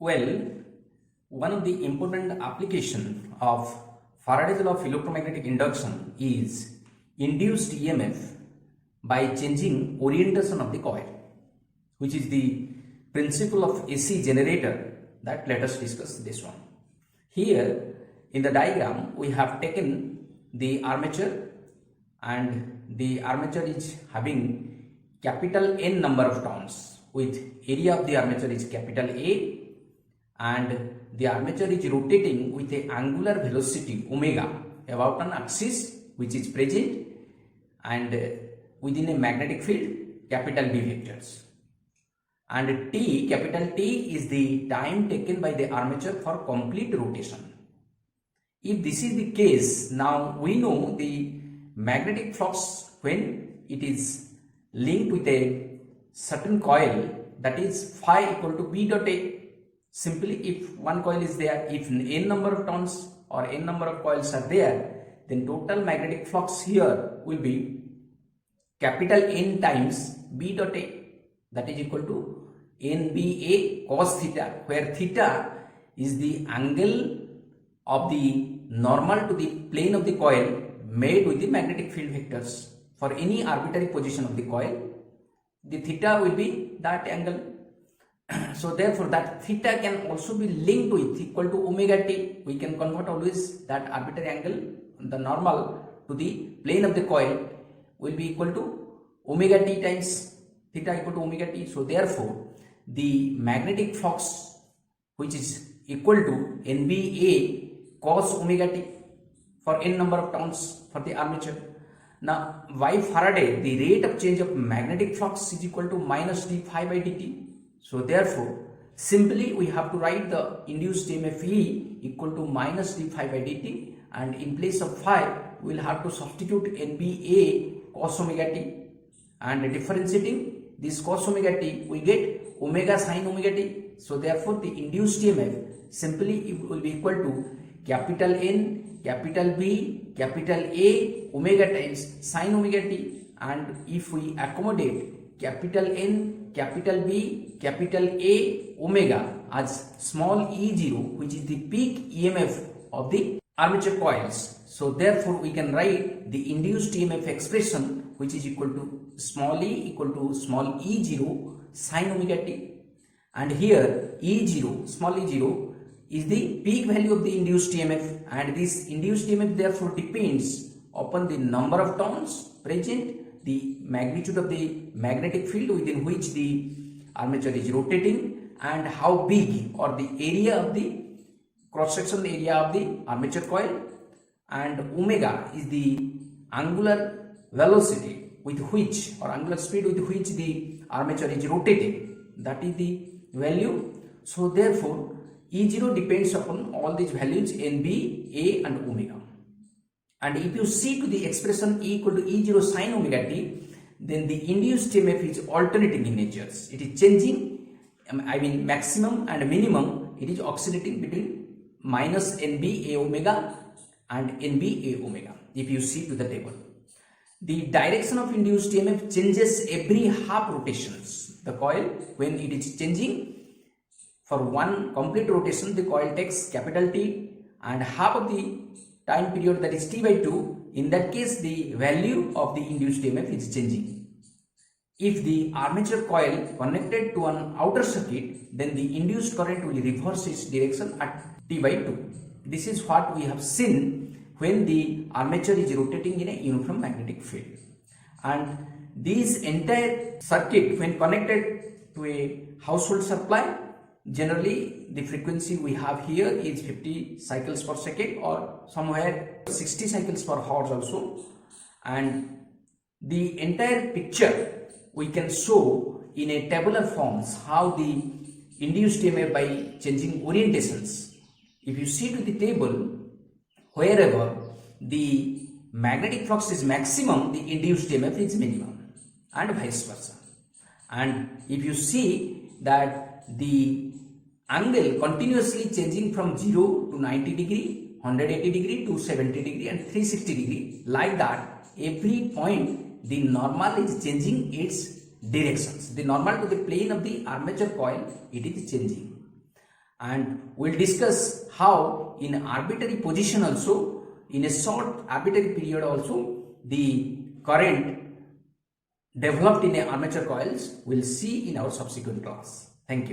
Well, one of the important application of Faraday's law of electromagnetic induction is induced EMF by changing orientation of the coil, which is the principle of AC generator. That let us discuss this one. Here in the diagram we have taken the armature, and the armature is having capital N number of turns with area of the armature is capital A, and the armature is rotating with a angular velocity omega about an axis which is present and within a magnetic field capital B vectors, and T, capital T, is the time taken by the armature for complete rotation. If this is the case, now we know the magnetic flux when it is linked with a certain coil, that is phi equal to B dot A. Simply, if one coil is there, if n number of turns or n number of coils are there, then total magnetic flux here will be capital N times B dot A, that is equal to NBA cos theta, where theta is the angle of the normal to the plane of the coil made with the magnetic field vectors. For any arbitrary position of the coil, the theta will be that angle. So therefore that theta can also be linked with equal to omega t. We can convert always that arbitrary angle, the normal to the plane of the coil, will be equal to omega t times theta equal to omega t. So therefore the magnetic flux, which is equal to NBA cos omega t for n number of turns for the armature. Now by Faraday, the rate of change of magnetic flux is equal to minus d phi by dt. So therefore simply we have to write the induced EMF E equal to minus d phi by dt, and in place of phi we will have to substitute NBA cos omega t, and differentiating this cos omega t we get omega sin omega t. So therefore the induced EMF simply it will be equal to capital N, capital B, capital A omega times sin omega t, and if we accommodate capital N, capital B, capital A omega as small e0, which is the peak EMF of the armature coils. So therefore we can write the induced EMF expression, which is equal to small e equal to small e0 sin omega t, and here e0, small e0, is the peak value of the induced EMF, and this induced EMF therefore depends upon the number of turns present, the magnitude of the magnetic field within which the armature is rotating, and how big or the area of the cross-section area of the armature coil, and omega is the angular velocity with which, or angular speed with which the armature is rotating, that is the value. So therefore E0 depends upon all these values NB, A and omega. And if you see to the expression E equal to E0 sin omega t, then the induced EMF is alternating in natures. It is changing, maximum and minimum, it is oscillating between minus NB A omega and NB A omega. If you see to the table, the direction of induced EMF changes every half rotations. The coil, when it is changing, for one complete rotation the coil takes capital T, and half of the time period, that is T by 2, in that case the value of the induced EMF is changing. If the armature coil connected to an outer circuit, then the induced current will reverse its direction at T by 2. This is what we have seen when the armature is rotating in a uniform magnetic field. And this entire circuit, when connected to a household supply, generally the frequency we have here is 50 cycles per second, or somewhere 60 cycles per hour also, and the entire picture we can show in a tabular forms how the induced EMF by changing orientations. If you see to the table, wherever the magnetic flux is maximum, the induced EMF is minimum, and vice versa. And if you see that the angle continuously changing from 0 to 90 degree, 180 degree to 70 degree and 360 degree, like that, every point the normal is changing its directions. The normal to the plane of the armature coil, it is changing. and we'll discuss how in arbitrary position also, in a short arbitrary period also, the current developed in a armature coils we'll see in our subsequent class. Thank you.